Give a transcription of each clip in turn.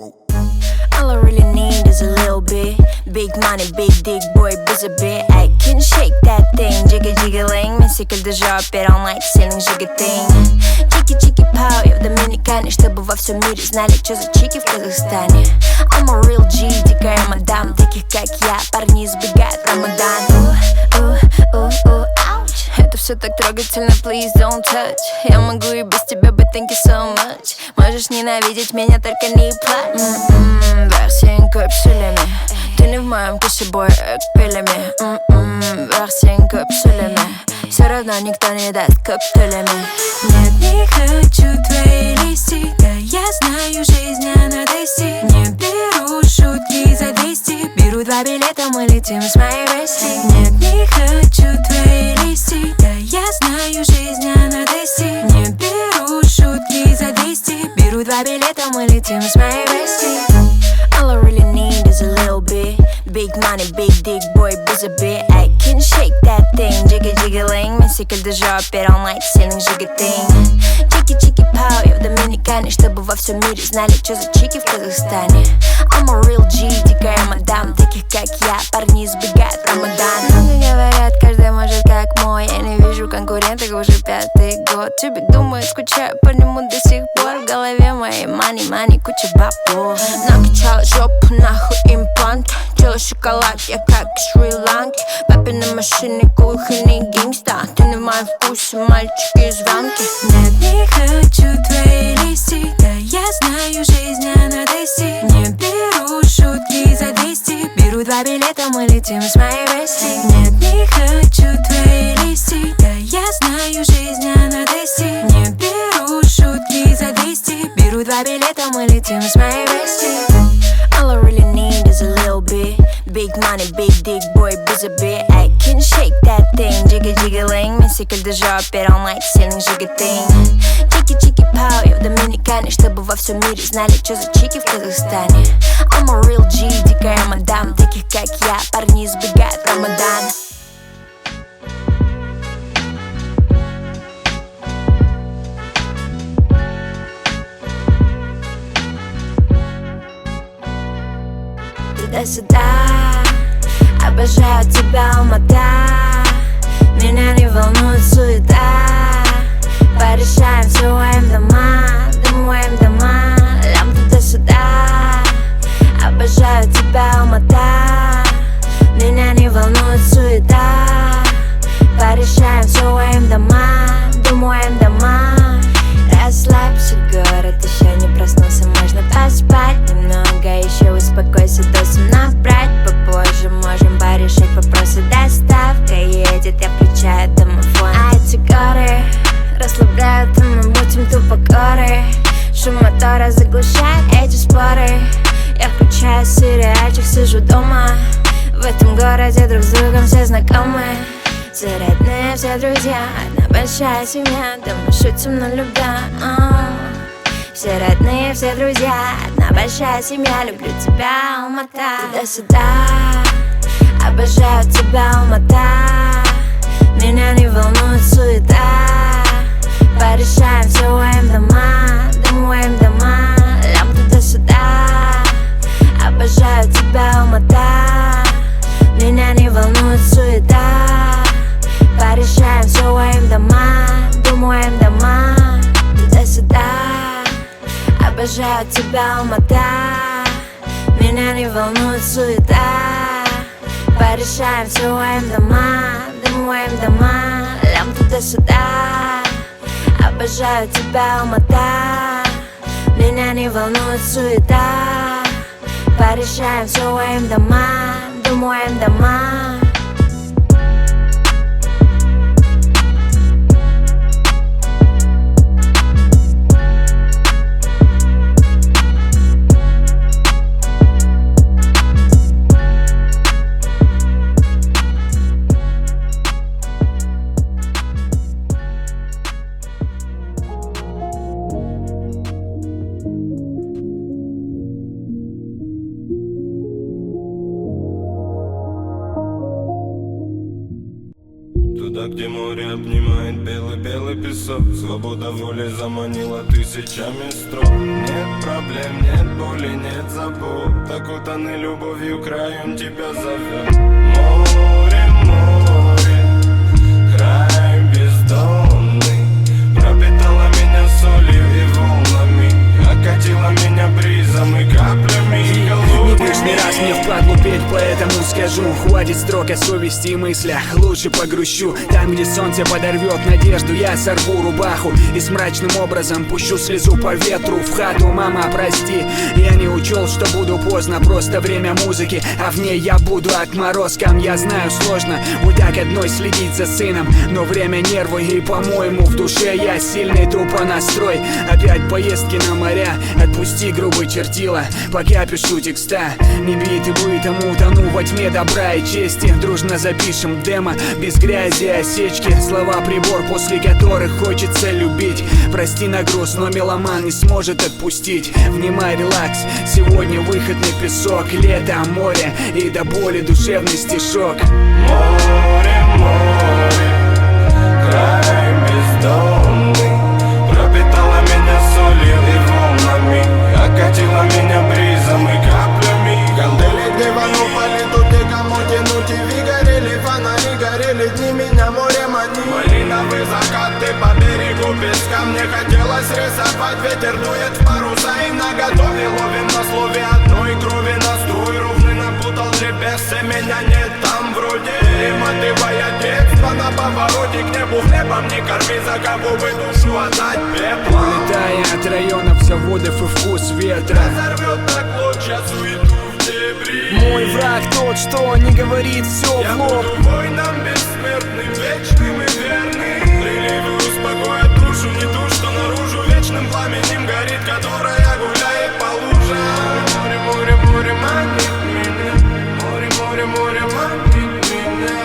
All I really need is a little bit. Big money, big dick, boy, без обид. I can shake that thing, jigga-jigga-ling. Мен секільди жопер, он like сильный жигатинг. Чики-чики-пау, я в Доминикане, чтобы во всем мире знали, что за чики в Казахстане. I'm a real G, дикая мадам. Таких как я, парни избегают Рамадан. Ouch. Это все так трогательно, please don't touch. Я могу и без тебя быть, thank you so much. Можешь ненавидеть меня, только не плачь. Версия капсулями. Ты не в моем кошебое пилями. Версия капсулями. Все равно никто не даст коктейлями. Нет, не хочу твои листи. Да я знаю, жизнь она десять. Не беру шутки за 200. Беру 2 билета, мы летим с моей Вести. Нет, не хочу твои листи. Да я знаю, жизнь она десять. Не беру шутки за 200. Беру 2 билета, мы летим с моей Вести. All I really need is a little bit. Big money, big dick, boy, без обид. I can shake that thing, jigga-jigga-ling. Мен секільди жопер, он like сильный жигатинг. Чики-чики-пау, я в Доминикане, чтобы во всем мире знали, что за чики в Казахстане. I'm a real G, дикая мадам. Таких как я, парни избегают Рамадан. Много говорят, каждый может как мой. Я не вижу конкурентов уже 5-й год. Тюбик думает, скучаю по нему до сих пор. В голове моей money, куча бабов. Накачала жопу, нахуй имплант. Чела шоколад, я как из Шри-Ланки. Папины машины, кухонный гангста. Ты не в моем вкусе, мальчик из Ванки. Нет, не хочу твои листи. Да я знаю, жизнь она десять. Не беру шутки за 200. Беру 2 билета, мы летим с моей Вести. Нет, не хочу твои листи. Да я знаю, жизнь она десять. Не беру шутки за 200. Беру 2 билета, мы летим с моей Вести. All I really need is a little bit. Big money, big dick, boy, без обид. I can shake that thing, jigga-jigga-ling. Мен секільди жопер, он like сильный жигатинг. Чики-чики-пау, я в Доминикане, чтобы во всем мире знали, что за чики в Казахстане. I'm a real G, дикая мадам. Таких как я, парни избегают Рамадан. Туда-сюда, обожаю тебя, Алмата. Меня не волнует суета. Порешаем все моим дома. Лям туда-сюда, обожаю тебя, Алмата. Меня не волнует суета. Порешаем все моим дома. Расслабься, город еще не проснулся, можно поспать немного, еще успокойся до сна. Брать попозже, можем порешать вопросы. Доставка едет, я включаю домофон. А эти горы расслабляют, и мы будем тупо горы. Шум мотора заглушает эти споры. Я включаю сериальчик, сижу дома. В этом городе друг с другом все знакомы. Все родные, все друзья, одна большая семья. Да мы шутим на любя. Все родные, все друзья, одна большая семья. Люблю тебя, Алмата. Туда-сюда, обожаю тебя, Алмата. Меня не волнует суета. Порешаем все моим дома. Лям туда-сюда, обожаю тебя, Алмата. Меня не волнует суета. Порешаем все моим дома. Туда-сюда, обожаю тебя, Алмата. Меня не волнует суета. Порешаем все моим дома. Лям туда-сюда, обожаю тебя, Алмата. Меня не волнует суета. Порешаем все моим дома. где море обнимает белый-белый песок. Свобода воли заманила тысячами строк. Нет проблем, нет боли, нет забот. Окутанный любовью краем тебя зовет. Море, море, край бездонный, пропитала меня солью и волнами, окатила меня бризом и каплями голубыми. Не лишний раз мне впадлу петь, поэтому скажу: хватит строк о совести и мыслях, лучше погрущу. Там, где солнце подорвет надежду, я сорву рубаху и с мрачным образом пущу слезу по ветру в хату. Мама, прости, я не учел, что буду поздно, просто время музыки, а в ней я буду отморозком. Я знаю, сложно вот так одной следить за сыном, но время нервы, и, по-моему, в душе я сильный тупо настрой. Опять поездки на моря, отпусти грубый чертила, пока пишу текста. Не биты бытом, утону во тьме добра и чести. Дружно запишем демо, без грязи и осечки. Слова прибор, после которых хочется любить. Прости на груз, но меломан не сможет отпустить. Внимай, релакс, сегодня выход на песок. Лето, море и до боли душевный стишок. Море, море, край бездонный, пропитала меня солью и волнами, окатила меня бризом и каплями. Гандели диванов полетут, никому тянуть, и ви горели фонари, горели дни, меня море манит. Малиновый закат, ты по берегу песка, мне хотелось рисовать. Ветер дует в паруса и наготове, ловим на слове одной крови настрой. Ровный напутал GPS, меня нет там вроде. Перематывая детство на повороте к небу, хлебом не корми, за кого бы душу отдать пеплом. Улетая от районов, заводов и вкус ветра, разорвет на клочья суету в дебри. мой враг тот, что не говорит все Я в лоб. буду воином бессмертным, вечным и верным. Приливы успокоят душу, не ту, что наружу вечным пламенем горит, которая гуляет по лужам. Море, море, море манит меня, море, море, море манит меня.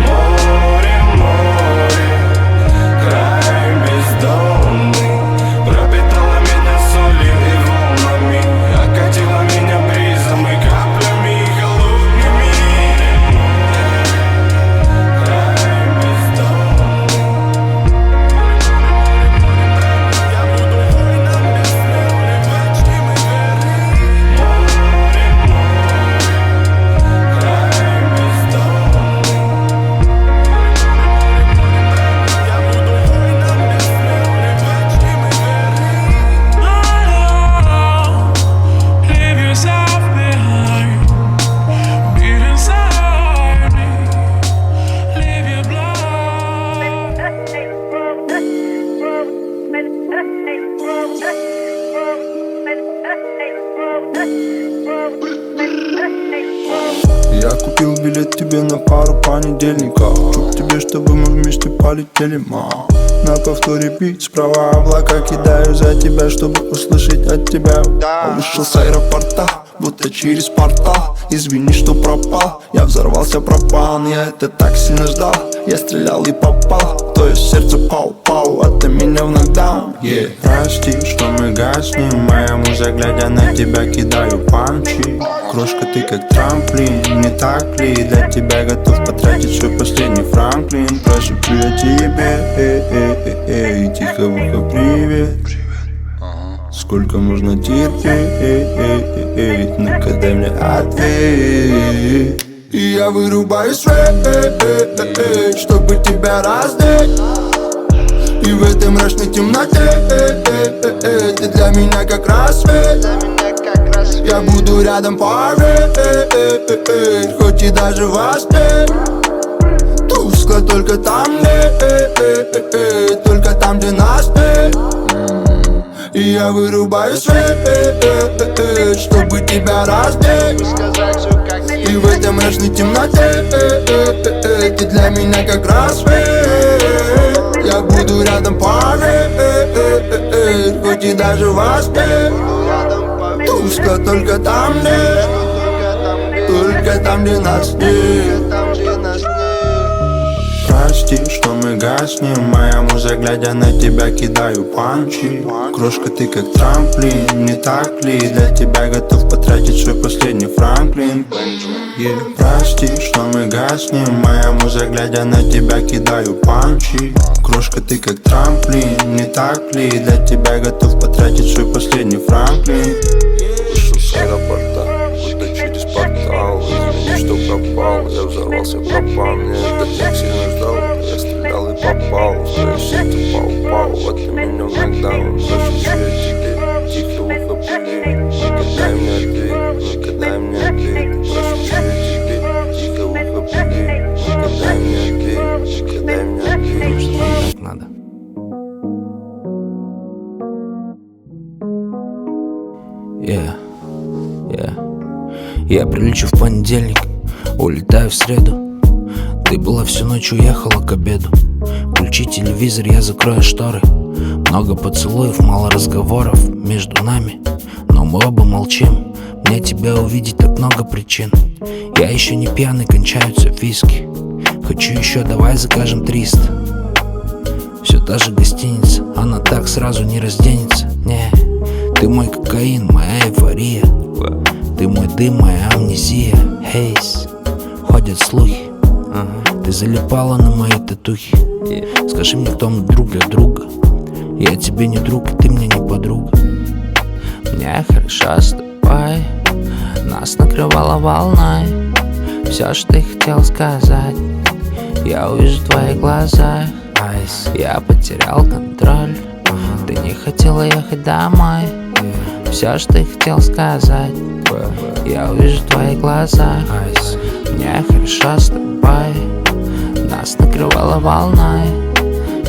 Море, море, край бездонный, пропитала меня солью и волнами, окатила меня бризом и каплями холодными. Край бездонный, я буду воином бессмертным, вечным и верным. Море, море, край бездонный, я буду воином бессмертным, вечным и верным. Leave yourself behind, beat inside me, leave your Я купил билет тебе на пару понедельников. Чук тебе, чтобы мы вместе полетели, ма. На повторе бит, справа облака кидаю за тебя, чтобы услышать от тебя. Вышел с аэропорта, будто через портал. Извини, что пропал, я взорвался пропан. Я это так сильно ждал, я стрелял и попал. То есть сердце пау-пау, а ты меня в нокдаун. Прости, что мы гаснем, моя муза, глядя на тебя, кидаю панчи. Крошка, ты как трамплин, не так ли? Для тебя готов потратить свой последний Франклин. Прошепчу я тебе, тихо в ухо привет. Сколько можно терпеть, ну-ка дай мне ответ. И я вырубаю свет, чтобы тебя раздеть. И в этой мрачной темноте ты для меня как рассвет. Я буду рядом поверь, хоть и даже во сне. Тускло только там, только там, где нас нет. И я вырубаю свет, чтобы тебя раздеть. И в этой мрачной темноте ты для меня как рассвет. Я буду рядом поверь, хоть и даже во сне. Тускло только там, где, только там, где нас нет. Прости, что мы гаснем, моя муза, глядя на тебя, кидаю панчи. Крошка, ты как трамплин, не так ли? Для тебя готов потратить свой последний Франклин. Прости, что мы гаснем, моя муза, глядя на тебя, кидаю панчи. Крошка, ты как трамплин, не так ли? Для тебя готов потратить свой последний Франклин. Вышел с аэропорта, будто через портал. Извини, что пропал, я взорвался, пропал. Мне этот день сильно ждал, я стрелял и попал. В твое сердце упал, вот ты меня в нокдаун. Зашучу я тебе, тихо в ухо пыли. Ну-ка дай мне ответ, ну-ка дай мне ответ. Зашучу я тебе, тихо в ухо пыли. Ну-ка дай мне ответ, ну-ка дай мне ответ. Так надо. Я прилечу в понедельник, улетаю в среду. Ты была всю ночь, уехала к обеду. Включи телевизор, я закрою шторы. Много поцелуев, мало разговоров между нами, но мы оба молчим. Мне тебя увидеть так много причин. Я еще не пьяный, кончаются виски. Хочу еще, давай закажем 300. Все та же гостиница, она так сразу не разденется. Не, ты мой кокаин, моя эйфория. Ты мой дым, моя амнезия. Хейс, ходят слухи, ты залипала на мои татухи. Скажи мне, кто мы друг для друга. Я тебе не друг, и ты мне не подруга. Мне хорошо с тобой, нас накрывала волной. Все, что ты хотел сказать, я увижу в твоих глазах. Я потерял контроль, ты не хотела ехать домой. Все, что ты хотел сказать, я увижу в твоих глазах. Мне хорошо с тобой, нас накрывала волной.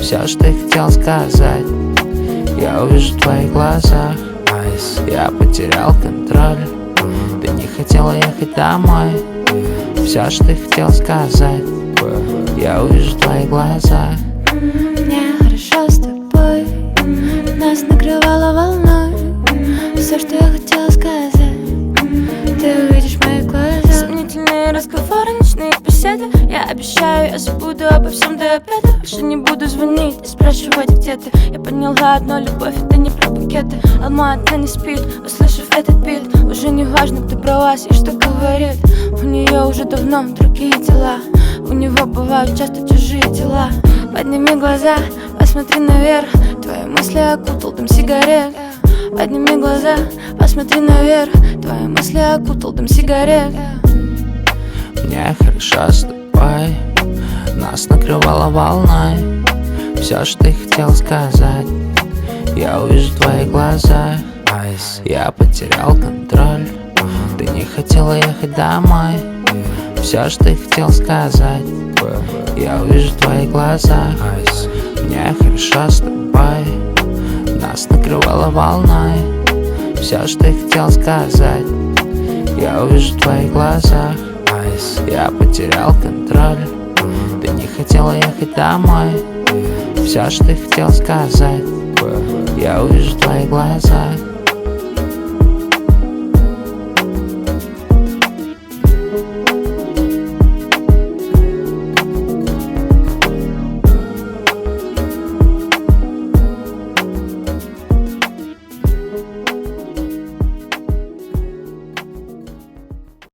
Все, что ты хотел сказать, я увижу в твоих глазах. Я потерял контроль, ты не хотела ехать домой. Все, что ты хотел сказать, я увижу в твоих глазах. Мне хорошо с тобой, нас накрывала волной. Все, что я хотела сказать, ты увидишь в моих глазах. Сомнительные разговоры, ночные беседы. Я обещаю, я забуду обо всем до обеда. Больше не буду звонить и спрашивать, где ты. Я поняла одно, любовь это не про букеты. Алма-Ата не спит, услышав этот бит. Уже не важно, кто про вас и что говорит. У нее уже давно другие дела. У него бывают часто чужие дела. Подними глаза, посмотри наверх. Твои мысли окутал дым сигарет. Подними глаза, посмотри наверх. Твои мысли окутал дым сигарет. Мне хорошо с тобой, нас накрывала волной. Все, что ты хотел сказать, я увижу в твоих глазах. Я потерял контроль, ты не хотела ехать домой. Все, что ты хотел сказать, я увижу в твоих глазах. Мне хорошо с тобой, нас накрывала волной. Все, что ты хотел сказать, я увижу в твоих глазах. Я потерял контроль, ты не хотела ехать домой. Все, что ты хотел сказать, я увижу в твоих глазах.